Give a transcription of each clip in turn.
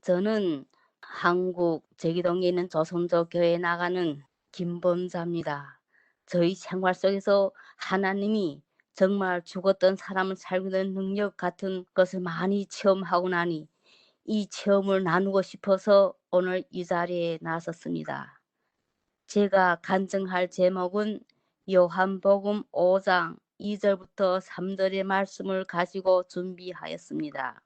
저는 한국 제기동에 있는 조선족 교회에 나가는 김범자입니다. 저희 생활 속에서 하나님이 정말 죽었던 사람을 살리는 능력 같은 것을 많이 체험하고 나니 이 체험을 나누고 싶어서 오늘 이 자리에 나섰습니다. 제가 간증할 제목은 요한복음 5장 2절부터 3절의 말씀을 가지고 준비하였습니다.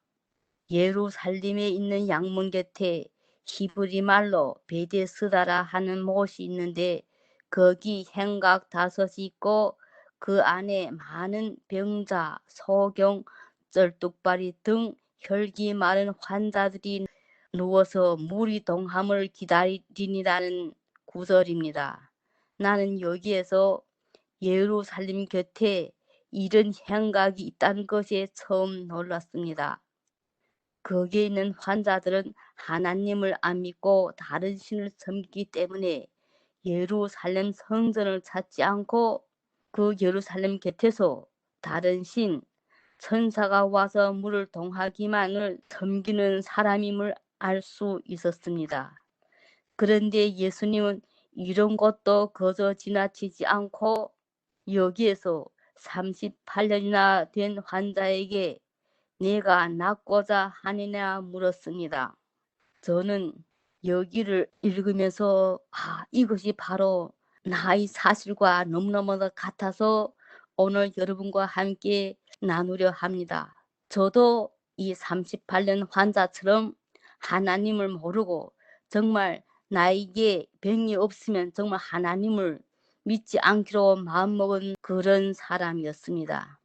예루살렘에 있는 양문 곁에 히브리 말로 베데스다라 하는 못이 있는데 거기 행각 5이 있고 그 안에 많은 병자, 소경, 쩔뚝발이 등 혈기 많은 환자들이 누워서 물이 동함을 기다리니라는 구절입니다. 나는 여기에서 예루살렘 곁에 이런 행각이 있다는 것에 처음 놀랐습니다. 거기에 있는 환자들은 하나님을 안 믿고 다른 신을 섬기기 때문에 예루살렘 성전을 찾지 않고 그 예루살렘 곁에서 다른 신, 천사가 와서 물을 동하기만을 섬기는 사람임을 알 수 있었습니다. 그런데 예수님은 이런 것도 거저 지나치지 않고 여기에서 38년이나 된 환자에게 내가 낫고자 하느냐 물었습니다. 저는 여기를 읽으면서 이것이 바로 나의 사실과 너무너무 같아서 오늘 여러분과 함께 나누려 합니다. 저도 이 38년 환자처럼 하나님을 모르고 정말 나에게 병이 없으면 정말 하나님을 믿지 않기로 마음먹은 그런 사람이었습니다.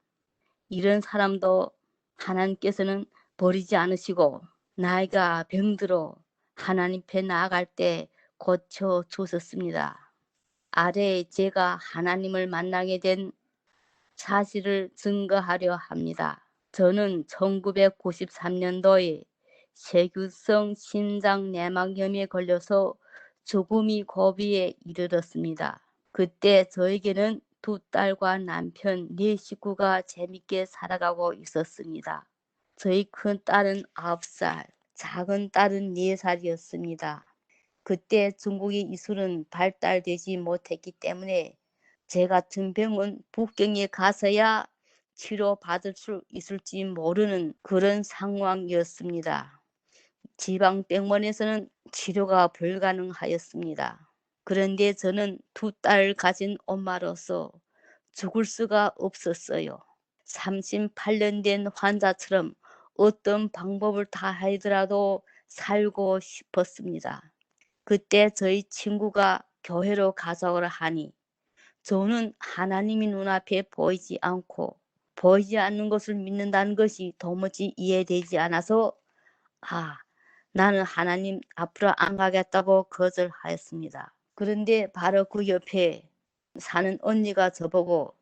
이런 사람도 하나님께서는 버리지 않으시고 나이가 병들어 하나님 앞에 나아갈 때 고쳐 주셨습니다. 아래 제가 하나님을 만나게 된 사실을 증거하려 합니다. 저는 1993년도에 세균성 심장 내막염에 걸려서 죽음이 고비에 이르렀습니다. 그때 저에게는 2딸과 남편, 4식구가 재밌게 살아가고 있었습니다. 저희 큰딸은 9살, 작은 딸은 4살이었습니다. 그때 중국의 기술은 발달되지 못했기 때문에 제 같은 병은 북경에 가서야 치료받을 수 있을지 모르는 그런 상황이었습니다. 지방병원에서는 치료가 불가능하였습니다. 그런데 저는 2딸 가진 엄마로서 죽을 수가 없었어요. 38년 된 환자처럼 어떤 방법을 다하더라도 살고 싶었습니다. 그때 저희 친구가 교회로 가자고 하니 저는 하나님이 눈앞에 보이지 않고 보이지 않는 것을 믿는다는 것이 도무지 이해되지 않아서 나는 하나님 앞으로 안 가겠다고 거절하였습니다. 그런데 바로 그 옆에 사는 언니가 저보고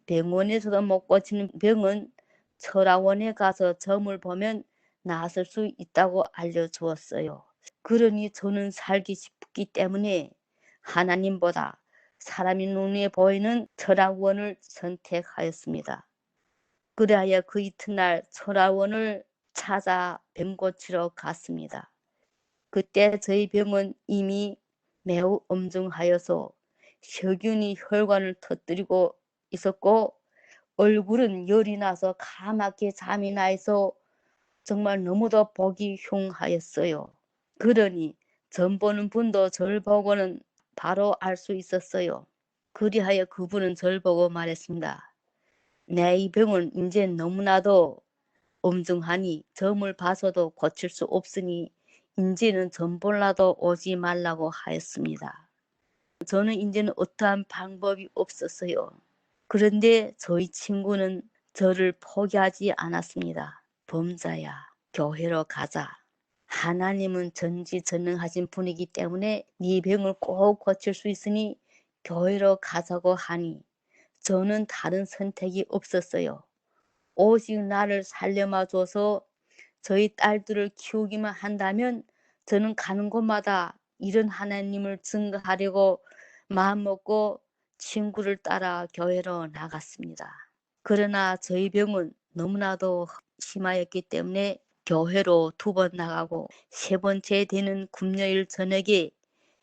병원에서도 못 고치는 병은 철학원에 가서 점을 보면 나았을 수 있다고 알려주었어요. 그러니 저는 살기 싶기 때문에 하나님보다 사람이 눈에 보이는 철학원을 선택하였습니다. 그리하여 그 이튿날 철학원을 찾아 병 고치러 갔습니다. 그때 저희 병은 이미 매우 엄중하여서 세균이 혈관을 터뜨리고 있었고 얼굴은 열이 나서 까맣게 잠이 나 있어 정말 너무도 보기 흉하였어요. 그러니 전 보는 분도 저를 보고는 바로 알 수 있었어요. 그리하여 그분은 저를 보고 말했습니다. 내 이 병은 이제 너무나도 엄중하니 점을 봐서도 고칠 수 없으니 이제는 점 볼라도 오지 말라고 하였습니다. 저는 이제는 어떠한 방법이 없었어요. 그런데 저희 친구는 저를 포기하지 않았습니다. 범자야, 교회로 가자. 하나님은 전지전능하신 분이기 때문에 네 병을 꼭 고칠 수 있으니 교회로 가자고 하니 저는 다른 선택이 없었어요. 오직 나를 살려마 줘서 저희 딸들을 키우기만 한다면 저는 가는 곳마다 이런 하나님을 증거하려고 마음먹고 친구를 따라 교회로 나갔습니다. 그러나 저희 병은 너무나도 심하였기 때문에 교회로 2번 나가고 3번째 되는 금요일 저녁에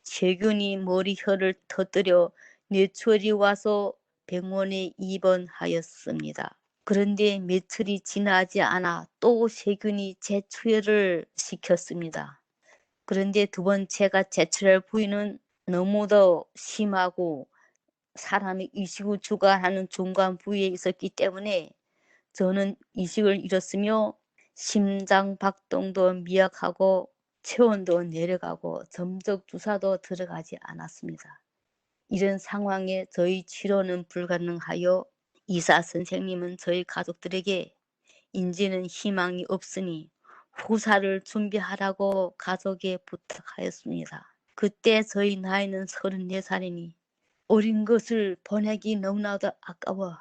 세균이 머리혈을 터뜨려 뇌출이 와서 병원에 입원하였습니다. 그런데 며칠이 지나지 않아 또 세균이 재출혈을 시켰습니다. 그런데 2번째가 재출혈 부위는 너무도 심하고 사람이 의식을 주관하는 중간 부위에 있었기 때문에 저는 의식을 잃었으며 심장 박동도 미약하고 체온도 내려가고 점적 주사도 들어가지 않았습니다. 이런 상황에 저희 치료는 불가능하여 의사 선생님은 저희 가족들에게 이제는 희망이 없으니 후사를 준비하라고 가족에 부탁하였습니다. 그때 저희 나이는 34살이니 어린 것을 보내기 너무나도 아까워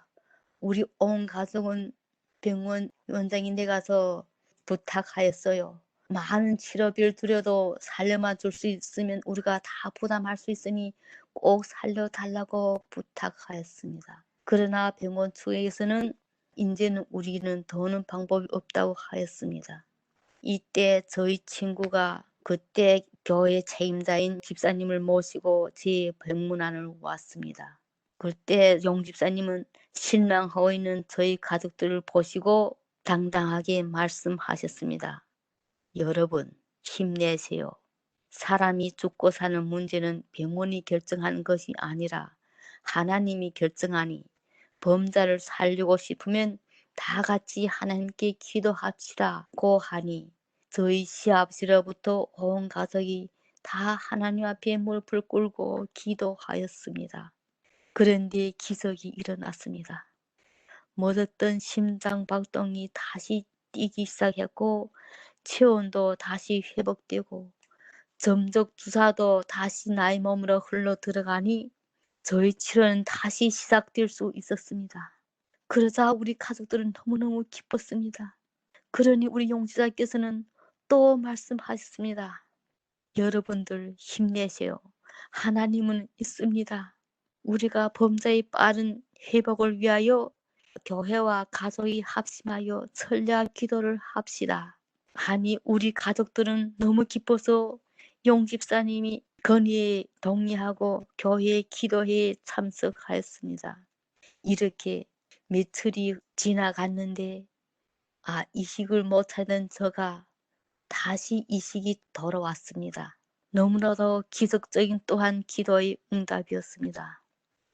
우리 온 가족은 병원 원장님네 가서 부탁하였어요. 많은 치료비를 들여도 살려만 줄 수 있으면 우리가 다 부담할 수 있으니 꼭 살려달라고 부탁하였습니다. 그러나 병원 측에서는 이제는 우리는 더는 방법이 없다고 하였습니다. 이때 저희 친구가 그때 교회 책임자인 집사님을 모시고 제 병문안을 왔습니다. 그때 용 집사님은 실망하고 있는 저희 가족들을 보시고 당당하게 말씀하셨습니다. 여러분 힘내세요. 사람이 죽고 사는 문제는 병원이 결정하는 것이 아니라 하나님이 결정하니 범자를 살리고 싶으면 다 같이 하나님께 기도합시다고 하니 저희 시아버지로부터 온 가족이 다 하나님 앞에 무릎을 꿇고 기도하였습니다. 그런데 기적이 일어났습니다. 멎었던 심장 박동이 다시 뛰기 시작했고 체온도 다시 회복되고 점적 주사도 다시 나의 몸으로 흘러 들어가니 저희 치료는 다시 시작될 수 있었습니다. 그러자 우리 가족들은 너무너무 기뻤습니다. 그러니 우리 용지자께서는 또 말씀하셨습니다. 여러분들 힘내세요. 하나님은 있습니다. 우리가 범자의 빠른 회복을 위하여 교회와 가족이 합심하여 철야 기도를 합시다. 아니 우리 가족들은 너무 기뻐서 용 집사님이 건의에 동의하고 교회 기도회에 참석하였습니다. 이렇게 며칠이 지나갔는데 이식을 못하던 저가 다시 이식이 돌아왔습니다. 너무나도 기적적인 또한 기도의 응답이었습니다.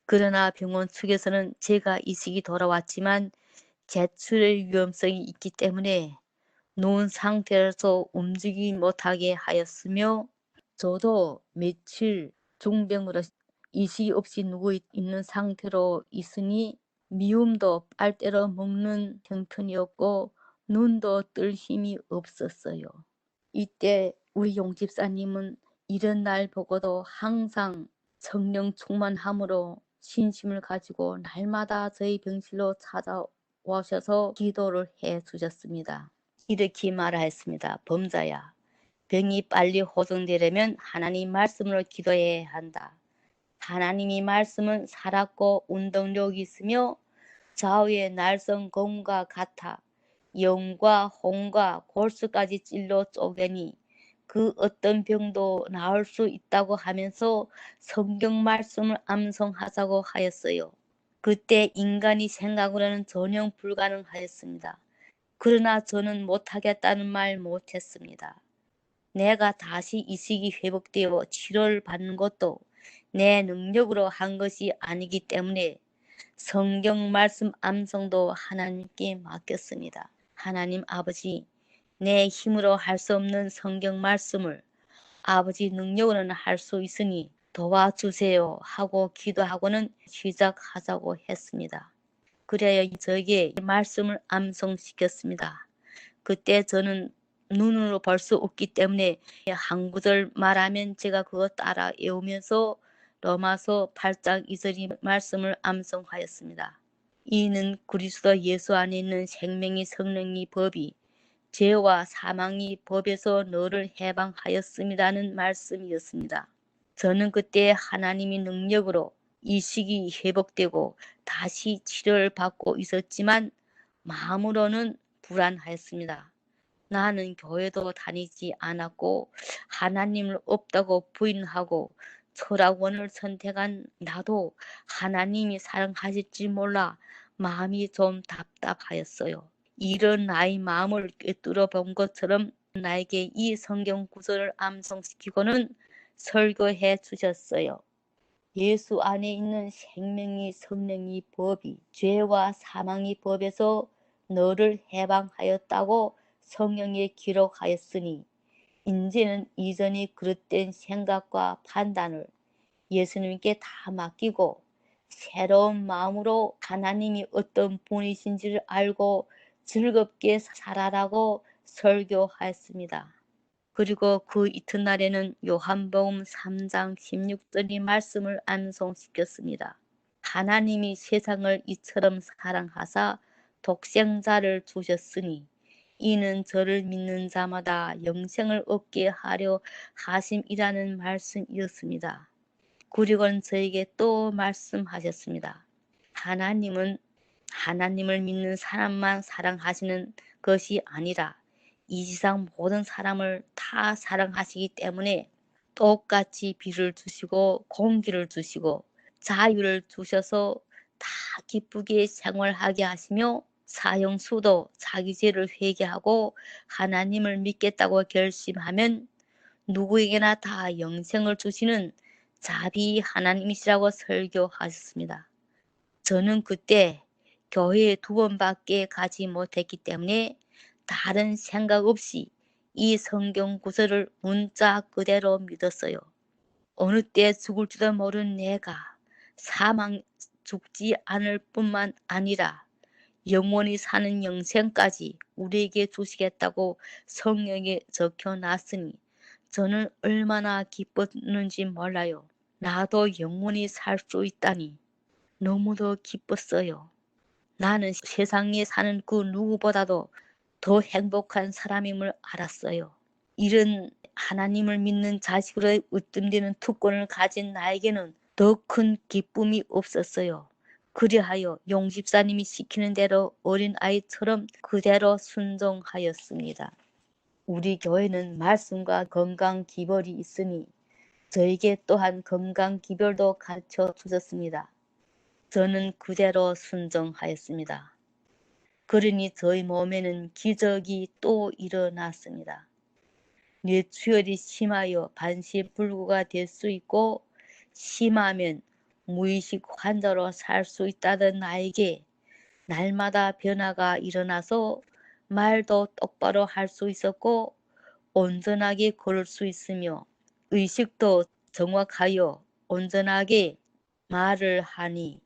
그러나 병원 측에서는 제가 이식이 돌아왔지만 재출의 위험성이 있기 때문에 누운 상태에서 움직이지 못하게 하였으며 저도 며칠 중병으로 이식이 없이 누워있는 상태로 있으니 미움도 빨대로 먹는 형편이었고 눈도 뜰 힘이 없었어요. 이때 우리 용 집사님은 이런 날 보고도 항상 성령 충만함으로 신심을 가지고 날마다 저희 병실로 찾아오셔서 기도를 해 주셨습니다. 이렇게 말하였습니다. 범자야, 병이 빨리 호전되려면 하나님 말씀으로 기도해야 한다. 하나님이 말씀은 살았고 운동력이 있으며 좌우의 날선 검과 같아 영과 홍과 골수까지 찔러 쪼개니 그 어떤 병도 나을 수 있다고 하면서 성경 말씀을 암송하자고 하였어요. 그때 인간이 생각으로는 전혀 불가능하였습니다. 그러나 저는 못하겠다는 말 못했습니다. 내가 다시 이식이 회복되어 치료를 받는 것도 내 능력으로 한 것이 아니기 때문에 성경 말씀 암송도 하나님께 맡겼습니다. 하나님 아버지, 내 힘으로 할 수 없는 성경 말씀을 아버지 능력으로는 할 수 있으니 도와주세요 하고 기도하고는 시작하자고 했습니다. 그래야 저에게 말씀을 암송시켰습니다. 그때 저는 눈으로 볼 수 없기 때문에 한 구절 말하면 제가 그거 따라 외우면서 로마서 8장 2절 말씀을 암송하였습니다. 이는 그리스도 예수 안에 있는 생명이 성령이 법이 죄와 사망이 법에서 너를 해방하였습니다는 말씀이었습니다. 저는 그때 하나님의 능력으로 이식이 회복되고 다시 치료를 받고 있었지만 마음으로는 불안하였습니다. 나는 교회도 다니지 않았고 하나님을 없다고 부인하고 철학원을 선택한 나도 하나님이 사랑하실지 몰라 마음이 좀 답답하였어요. 이런 나의 마음을 꿰뚫어 본 것처럼 나에게 이 성경 구절을 암송시키고는 설교해 주셨어요. 예수 안에 있는 생명이 성령이 법이 죄와 사망의 법에서 너를 해방하였다고 성경에 기록하였으니 이제는 이전에 그릇된 생각과 판단을 예수님께 다 맡기고 새로운 마음으로 하나님이 어떤 분이신지를 알고 즐겁게 살아라고 설교하였습니다. 그리고 그 이튿날에는 요한복음 3장 16절의 말씀을 암송시켰습니다. 하나님이 세상을 이처럼 사랑하사 독생자를 주셨으니 이는 저를 믿는 자마다 영생을 얻게 하려 하심이라는 말씀이었습니다. 그리고는 저에게 또 말씀하셨습니다. 하나님은 하나님을 믿는 사람만 사랑하시는 것이 아니라 이 세상 모든 사람을 다 사랑하시기 때문에 똑같이 비를 주시고 공기를 주시고 자유를 주셔서 다 기쁘게 생활하게 하시며 사형수도 자기 죄를 회개하고 하나님을 믿겠다고 결심하면 누구에게나 다 영생을 주시는 자비 하나님이시라고 설교하셨습니다. 저는 그때 교회에 2번밖에 가지 못했기 때문에 다른 생각 없이 이 성경 구절을 문자 그대로 믿었어요. 어느 때 죽을지도 모르는 내가 사망 죽지 않을 뿐만 아니라 영원히 사는 영생까지 우리에게 주시겠다고 성경에 적혀놨으니 저는 얼마나 기뻤는지 몰라요. 나도 영원히 살 수 있다니 너무도 기뻤어요. 나는 세상에 사는 그 누구보다도 더 행복한 사람임을 알았어요. 이런 하나님을 믿는 자식으로의 으뜸되는 특권을 가진 나에게는 더 큰 기쁨이 없었어요. 그리하여 용집사님이 시키는 대로 어린아이처럼 그대로 순종하였습니다. 우리 교회는 말씀과 건강 기별이 있으니 저에게 또한 건강 기별도 가르쳐 주셨습니다. 저는 그대로 순종하였습니다. 그러니 저희 몸에는 기적이 또 일어났습니다. 뇌출혈이 심하여 반시불구가 될 수 있고 심하면 무의식 환자로 살 수 있다던 나에게 날마다 변화가 일어나서 말도 똑바로 할 수 있었고 온전하게 걸을 수 있으며 의식도 정확하여 온전하게 말을 하니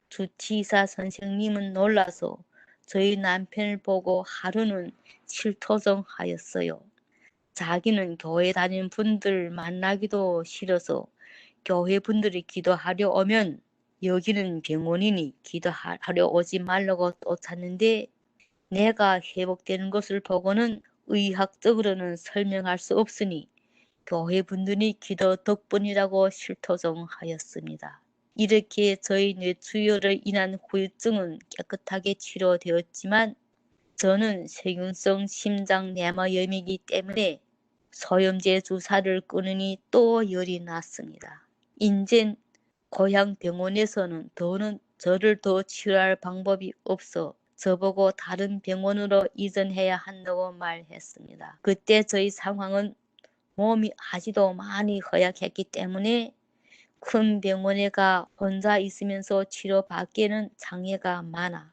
주치의사 선생님은 놀라서 저희 남편을 보고 하루는 실토종하였어요. 자기는 교회 다니는 분들 만나기도 싫어서 교회 분들이 기도하려 오면 여기는 병원이니 기도하려 오지 말라고 쫓았는데 내가 회복되는 것을 보고는 의학적으로는 설명할 수 없으니 교회 분들이 기도 덕분이라고 실토종하였습니다. 이렇게 저희 뇌출혈로 인한 후유증은 깨끗하게 치료되었지만 저는 세균성 심장내막염이기 때문에 소염제 주사를 끊으니 또 열이 났습니다. 인젠 고향 병원에서는 저를 더 치료할 방법이 없어 저보고 다른 병원으로 이전해야 한다고 말했습니다. 그때 저희 상황은 몸이 아직도 많이 허약했기 때문에 큰 병원에 가 혼자 있으면서 치료받기에는 장애가 많아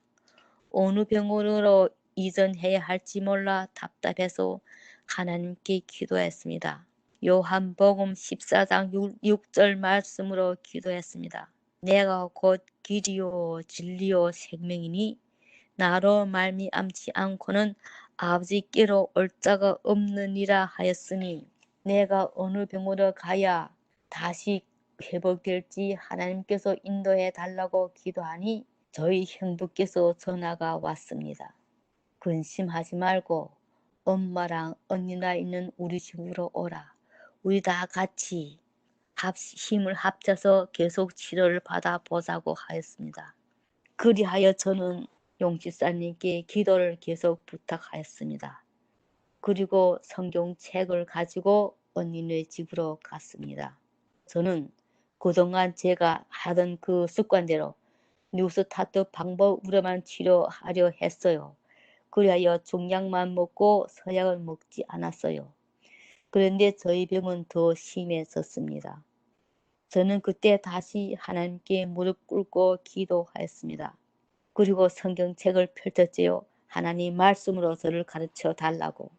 어느 병원으로 이전해야 할지 몰라 답답해서 하나님께 기도했습니다. 요한복음 14장 6절 말씀으로 기도했습니다. 내가 곧 길이요 진리요 생명이니 나로 말미암지 않고는 아버지께로 올 자가 없느니라 하였으니 내가 어느 병원으로 가야 다시 회복될지 하나님께서 인도해 달라고 기도하니 저희 형부께서 전화가 왔습니다. 근심하지 말고 엄마랑 언니나 있는 우리 집으로 오라. 우리 다 같이 힘을 합쳐서 계속 치료를 받아보자고 하였습니다. 그리하여 저는 용집사님께 기도를 계속 부탁하였습니다. 그리고 성경책을 가지고 언니네 집으로 갔습니다. 저는 그동안 제가 하던 그 습관대로 뉴스타트 방법으로만 치료하려 했어요. 그리하여 종약만 먹고 서약을 먹지 않았어요. 그런데 저희 병은 더 심해졌습니다. 저는 그때 다시 하나님께 무릎 꿇고 기도하였습니다. 그리고 성경책을 펼쳤지요. 하나님 말씀으로 저를 가르쳐 달라고.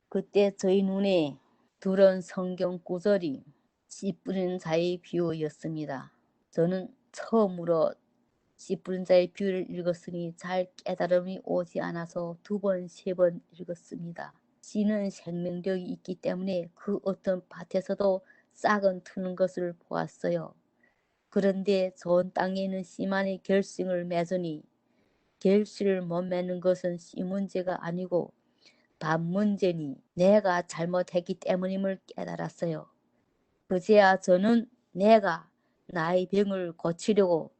그때 저희 눈에 들은 성경 구절이 씨 뿌리는 자의 비유였습니다. 저는 처음으로 씨 뿌린 자의 비유를 읽었으니 잘 깨달음이 오지 않아서 2번, 3번 읽었습니다. 씨는 생명력이 있기 때문에 그 어떤 밭에서도 싹은 트는 것을 보았어요. 그런데 좋은 땅에는 씨만이 결실을 맺으니 결실을 못 맺는 것은 씨 문제가 아니고 밥 문제니 내가 잘못했기 때문임을 깨달았어요. 그제야 저는 내가 나의 병을 고치려고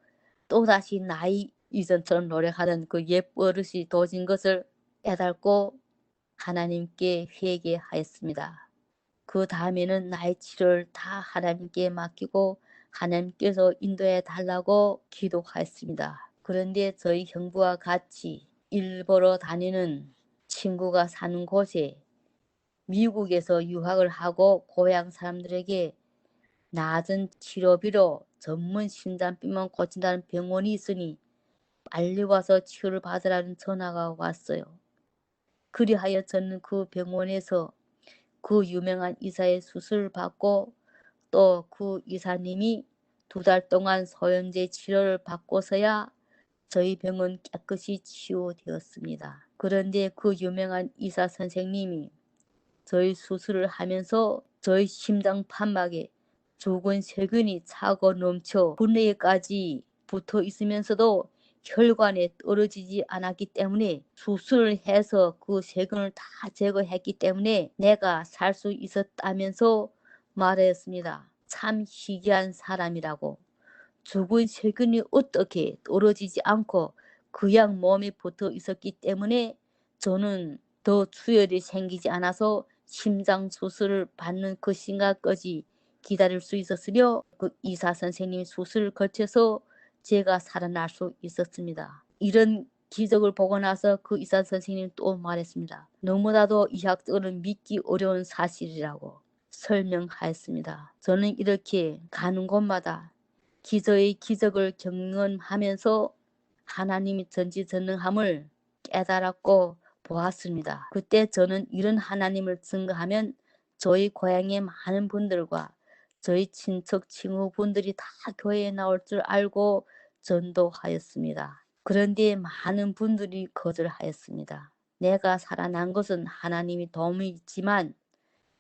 또다시 나이 이전처럼 노력하던 그 옛 버릇이 도진 것을 깨닫고 하나님께 회개하였습니다. 그 다음에는 나의 치료를 다 하나님께 맡기고 하나님께서 인도해 달라고 기도하였습니다. 그런데 저희 형부와 같이 일 보러 다니는 친구가 사는 곳에 미국에서 유학을 하고 고향 사람들에게 낮은 치료비로 전문 심장병만 고친다는 병원이 있으니 빨리 와서 치료를 받으라는 전화가 왔어요. 그리하여 저는 그 병원에서 그 유명한 의사의 수술을 받고 또 그 의사님이 2달 동안 소염제 치료를 받고서야 저희 병은 깨끗이 치유되었습니다. 그런데 그 유명한 의사 선생님이 저희 수술을 하면서 저희 심장 판막에 죽은 세균이 차고 넘쳐 분내까지 붙어 있으면서도 혈관에 떨어지지 않았기 때문에 수술을 해서 그 세균을 다 제거했기 때문에 내가 살 수 있었다면서 말했습니다. 참 희귀한 사람이라고. 죽은 세균이 어떻게 떨어지지 않고 그냥 몸에 붙어 있었기 때문에 저는 더 수혈이 생기지 않아서 심장 수술을 받는 그 시간까지 기다릴 수 있었으며 그 의사 선생님이 수술을 거쳐서 제가 살아날 수 있었습니다. 이런 기적을 보고 나서 그 의사 선생님이 또 말했습니다. 너무나도 의학적으로 믿기 어려운 사실이라고 설명하였습니다. 저는 이렇게 가는 곳마다 기저의 기적을 경험하면서 하나님이 전지전능함을 깨달았고 보았습니다. 그때 저는 이런 하나님을 증거하면 저희 고향의 많은 분들과 저희 친척 친구분들이 다 교회에 나올 줄 알고 전도하였습니다. 그런데 많은 분들이 거절하였습니다. 내가 살아난 것은 하나님이 도움이 있지만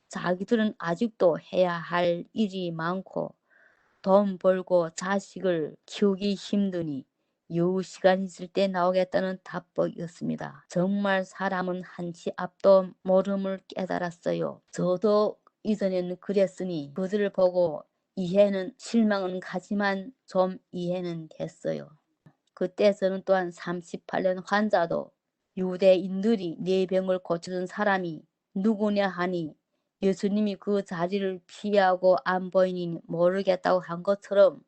자기들은 아직도 해야 할 일이 많고 돈 벌고 자식을 키우기 힘드니 여유 시간 있을 때 나오겠다는 답법이었습니다. 정말 사람은 한치 앞도 모름을 깨달았어요. 저도 이전에는 그랬으니 그들을 보고 이해는 실망은 가지만 좀 이해는 됐어요. 그때 저는 또한 38년 환자도 유대인들이 내 병을 고쳐준 사람이 누구냐 하니 예수님이 그 자리를 피하고 안 보이니 모르겠다고 한 것처럼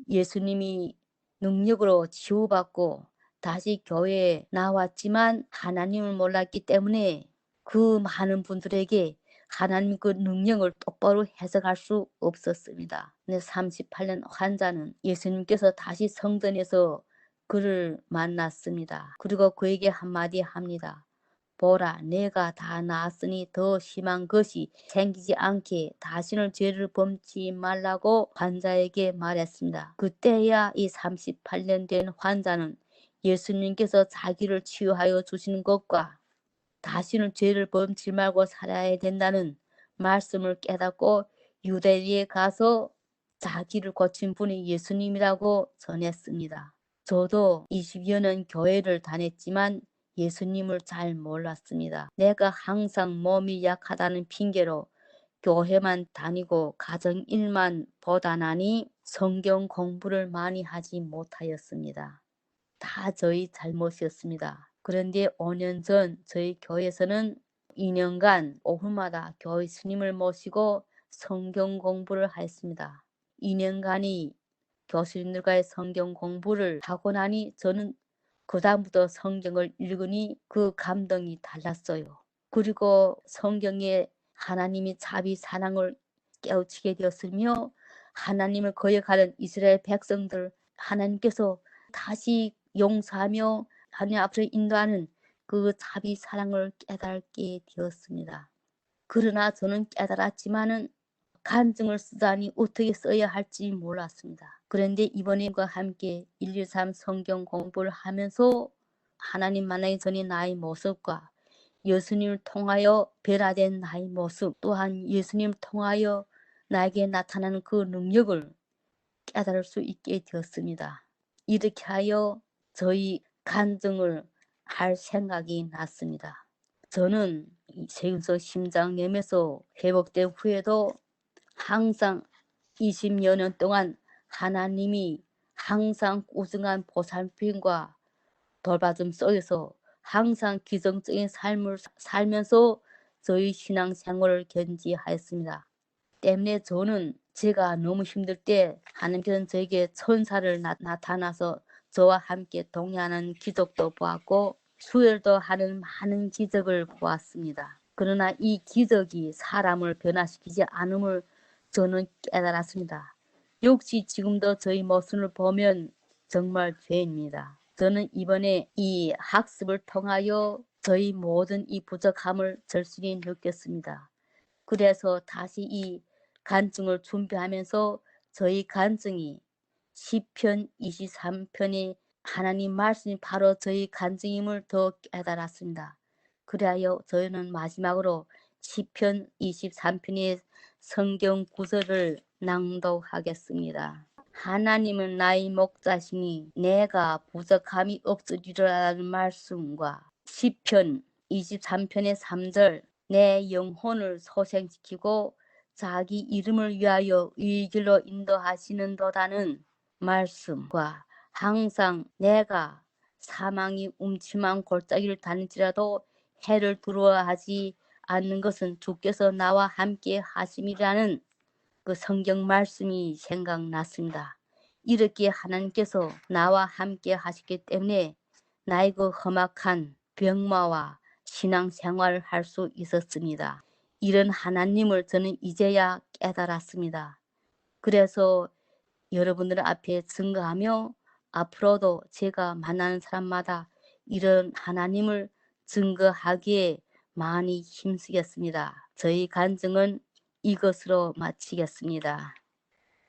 예수님이 능력으로 치유받고 다시 교회에 나왔지만 하나님을 몰랐기 때문에 그 많은 분들에게 하나님 그 능력을 똑바로 해석할 수 없었습니다. 근데 38년 환자는 예수님께서 다시 성전에서 그를 만났습니다. 그리고 그에게 한마디 합니다. 보라, 내가 다 나았으니 더 심한 것이 생기지 않게 다시는 죄를 범치 말라고 환자에게 말했습니다. 그때야 이 38년 된 환자는 예수님께서 자기를 치유하여 주시는 것과 다시는 죄를 범치 말고 살아야 된다는 말씀을 깨닫고 유대리에 가서 자기를 고친 분이 예수님이라고 전했습니다. 저도 20여 년 교회를 다녔지만 예수님을 잘 몰랐습니다. 내가 항상 몸이 약하다는 핑계로 교회만 다니고 가정 일만 보다 나니 성경 공부를 많이 하지 못하였습니다. 다 저희 잘못이었습니다. 그런데 5년 전 저희 교회에서는 2년간 오후마다 교회 스님을 모시고 성경 공부를 하였습니다. 2년간이 교수님들과의 성경 공부를 하고 나니 저는 그다음부터 성경을 읽으니 그 감동이 달랐어요. 그리고 성경에 하나님이 자비 사랑을 깨우치게 되었으며 하나님을 거역하는 이스라엘 백성들 하나님께서 다시 용서하며 하나님 앞으로 인도하는 그 자비 사랑을 깨닫게 되었습니다. 그러나 저는 깨달았지만은 간증을 쓰다니 어떻게 써야 할지 몰랐습니다. 그런데 이번에과 함께 113 성경 공부를 하면서 하나님 만나기 전에 나의 모습과 예수님을 통하여 변화된 나의 모습, 또한 예수님을 통하여 나에게 나타나는 그 능력을 깨달을 수 있게 되었습니다. 이렇게 하여 저희 간증을 할 생각이 났습니다. 저는 세균성 심장염에서 회복된 후에도 항상 20여 년 동안 하나님이 항상 꾸준한 보살핌과 돌봐줌 속에서 항상 기성적인 삶을 살면서 저희 신앙생활을 견지하였습니다. 때문에 저는 제가 너무 힘들 때 하나님께서는 저에게 천사를 나타나서 저와 함께 동행하는 기적도 보았고 수혈도 하는 많은 기적을 보았습니다. 그러나 이 기적이 사람을 변화시키지 않음을 저는 깨달았습니다. 역시 지금도 저희 모습을 보면 정말 죄입니다. 저는 이번에 이 학습을 통하여 저희 모든 이 부족함을 절실히 느꼈습니다. 그래서 다시 이 간증을 준비하면서 저희 간증이 시편 23편의 하나님 말씀이 바로 저희 간증임을 더 깨달았습니다. 그리하여 저희는 마지막으로 시편 23편의 성경 구절을 낭독하겠습니다. 하나님은 나의 목자시니 내가 부족함이 없으리라는 말씀과 시편 23편의 3절 내 영혼을 소생시키고 자기 이름을 위하여 이 길로 인도하시는도다는 말씀과 항상 내가 사망이 음침한 골짜기를 다닐지라도 해를 두려워하지 않는 것은 주께서 나와 함께 하심이라는 그 성경 말씀이 생각났습니다. 이렇게 하나님께서 나와 함께 하시기 때문에 나의 그 험악한 병마와 신앙생활을 할 수 있었습니다. 이런 하나님을 저는 이제야 깨달았습니다. 그래서 여러분들 앞에 증거하며 앞으로도 제가 만나는 사람마다 이런 하나님을 증거하기에 많이 힘쓰겠습니다. 저희 간증은 이것으로 마치겠습니다.